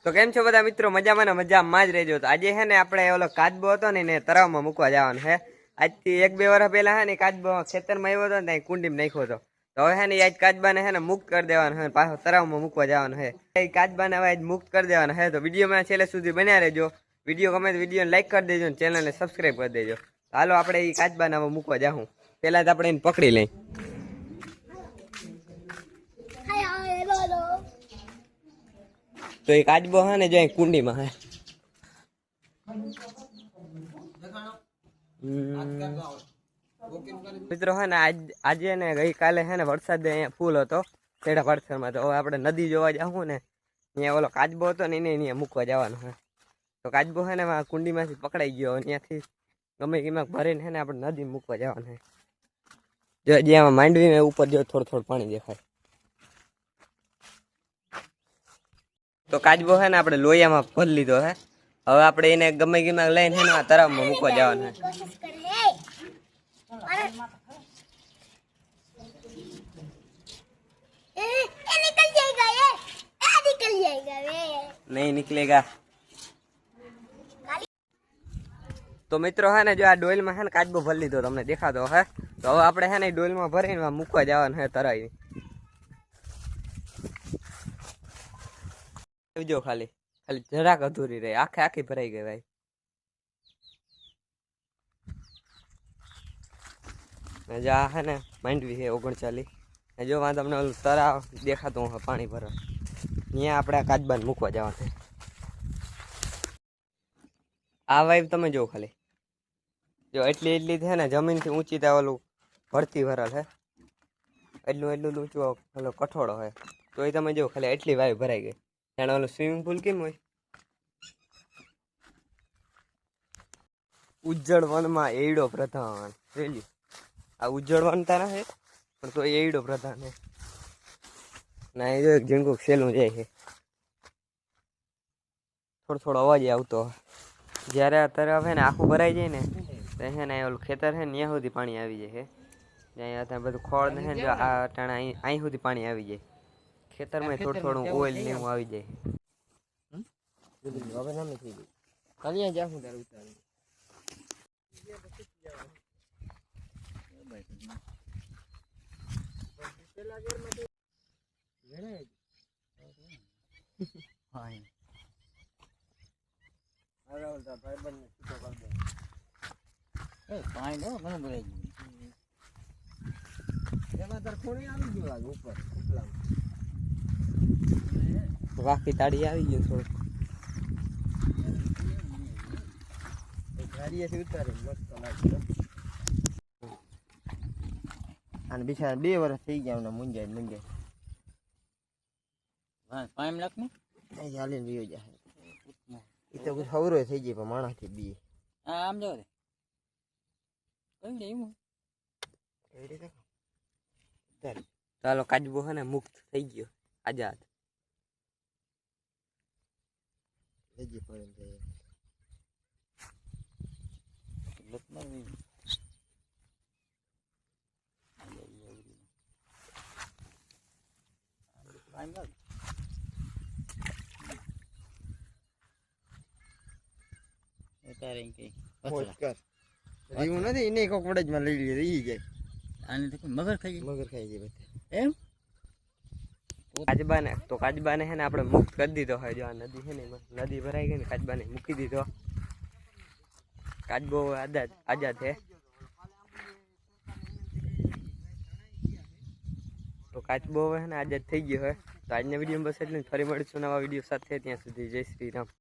તો કેમ છો બધા મિત્રો? મજામાં ને મજામાં જ રહેજો। તો આજે હે ને આપણે ઓલો કાચબો હતો ને એને તળાવમાં મૂકવા જવાનું હે। આજથી 1-2 વર્ષ પહેલા હે ને કાચબો ખેતરમાં આવ્યો હતો ને ત્યાં કુંડીમાં નાખ્યો હતો। તો હવે હે ને આજ કાચબાને હે ને મુક્ત કરી દેવાનો હે, પાછો તળાવમાં મૂકવા જવાનું હે। એ કાચબાને હવે આજ મુક્ત કરી દેવાનો હે। તો વિડીયોમાં છેલ્લે સુધી બન્યા રહેજો। વિડીયો ગમે તો વિડીયોને લાઈક કરી દેજો અને ચેનલને સબસ્ક્રાઈબ કરી દેજો। હાલો આપણે એ કાચબાને હવે મૂકવા જાઉં। પહેલા તો આપણે એને પકડી લઈ। તો એ કાચબો હે ને જો કુંડીમાં હે। મિત્રો હે ને આજે ને ગઈકાલે હે ને વરસાદ અહીંયા ફૂલ હતો તેડા પડસરમાં। તો હવે આપણે નદી જોવા જાવું ને અહીંયા ઓલો કાચબો હતો ને એને અહીંયા મૂકવા જવાનું હે। તો કાચબો હે ને કુંડીમાંથી પકડાઈ ગયો, ત્યાંથી ગમે એમાં ભરીને હે ને આપણે નદી મૂકવા જવાનું હે। જો જ્યાં માંડવી ઉપર જો થોડું પાણી દેખાય। તો કાચબો હે ને આપણે લોહિયામાં ભરી લીધો હે। હવે આપણે એને ગમે ગમે લઈને હે ને તળાવમાં મૂકવા જવાનું હે। नहीं निकलेगा। तो मित्रों है ने जो आ डोल में है ने काचबो भरी लीधो तमने देखातो है। तो હવે આપણે है ने डोल में भरीने મૂકવા જવાનું है તરાઈ। જો ખાલી જરાક અધૂરી રહી, આખે આખી ભરાઈ ગઈ ભાઈ। जो आ है ने માંડવી है 39। जो वहाँ તમને ઓલું તરાવ દેખાતું હોય પાણી ભરવા, અહીંયા આપણે કાચબાને મૂકવા જવાનું છે। આ વાઈબ તમે જો ખાલી જો એટલી છે ને જમીનથી ઊંચી ત્યાં ઓલું ભરતી ભરેલ છે। એટલું ઊંચું ઓલો કઠોળો હોય તો એ તમે જો ખાલી એટલી વાઈબ ભરાઈ ગઈ। જાણે ઓલું સ્વિમિંગ પુલ કેમ હોય। ઉજ્જડ વનમાં એયડો પ્રધાન રેલી। આ ઉજ્જડ વન તારા છે પણ તો એયડો પ્રધાન છે ના। એ જો એક ઝીણકું સેલું જાય છે, થોડો અવાજ આવતો। જ્યારે આ તળાવ છે ને આખું ભરાઈ જાય ને તો છે ને ઓલું ખેતર છે ને ત્યાં સુધી પાણી આવી જાય છે। ત્યાં બધું ખોળ ને જો આ ટાણા અહીં સુધી પાણી આવી જાય। ખેતરમાં થોડું ઓઇલ ને એવું આવી જાય। હવે નામી થઈ ગઈ કાલિયા જાહું તારે ઉતારી પેલા ઘરમાં ઘરે હા હવે ઓલા ભાઈબંધ ને સીધો કરી દે। એ પાણી દો ઘણું ભરાઈ ગયું। એમાં તાર ખોણી આવી ગયું આજ ઉપર ઉપલા વાકી તાડી આવી ગયો થોડું ગાડીએથી ઉતારી મસ્ત લાગ્યો। અને બિચારા 2 વર્ષ થઈ ગયા ને મુંજાય હા ટાઈમ લાગ ને એ ચાલીને વિયો જાય। એ તો હવરો થઈ જાય પણ માણસથી બી હા આમ જો કઈ દે એવું કઈ રીતે ચાલો કાચબો હે ને મુક્ત થઈ ગયો આઝાદ થઈ ગયો પણ એવું નથી એને કોક વડજમાં લઈ લે ઈ જાય આને તો મગર ખાઈ જાય એમ। કાચબાને હે ને આપણે મુક્ત કરી દીધો હોય। જો આ નદી છે ને નદી ભરાઈ ગઈ ને કાચબાને મૂકી દીધો। કાચબો આઝાદ છે। તો કાચબો હવે હે ને આઝાદ થઈ ગયો હોય। તો આજના વિડીયોમાં બસ એટલું, ફરી મળીશું નવા વિડીયો સાથે। ત્યાં સુધી જય શ્રી રામ।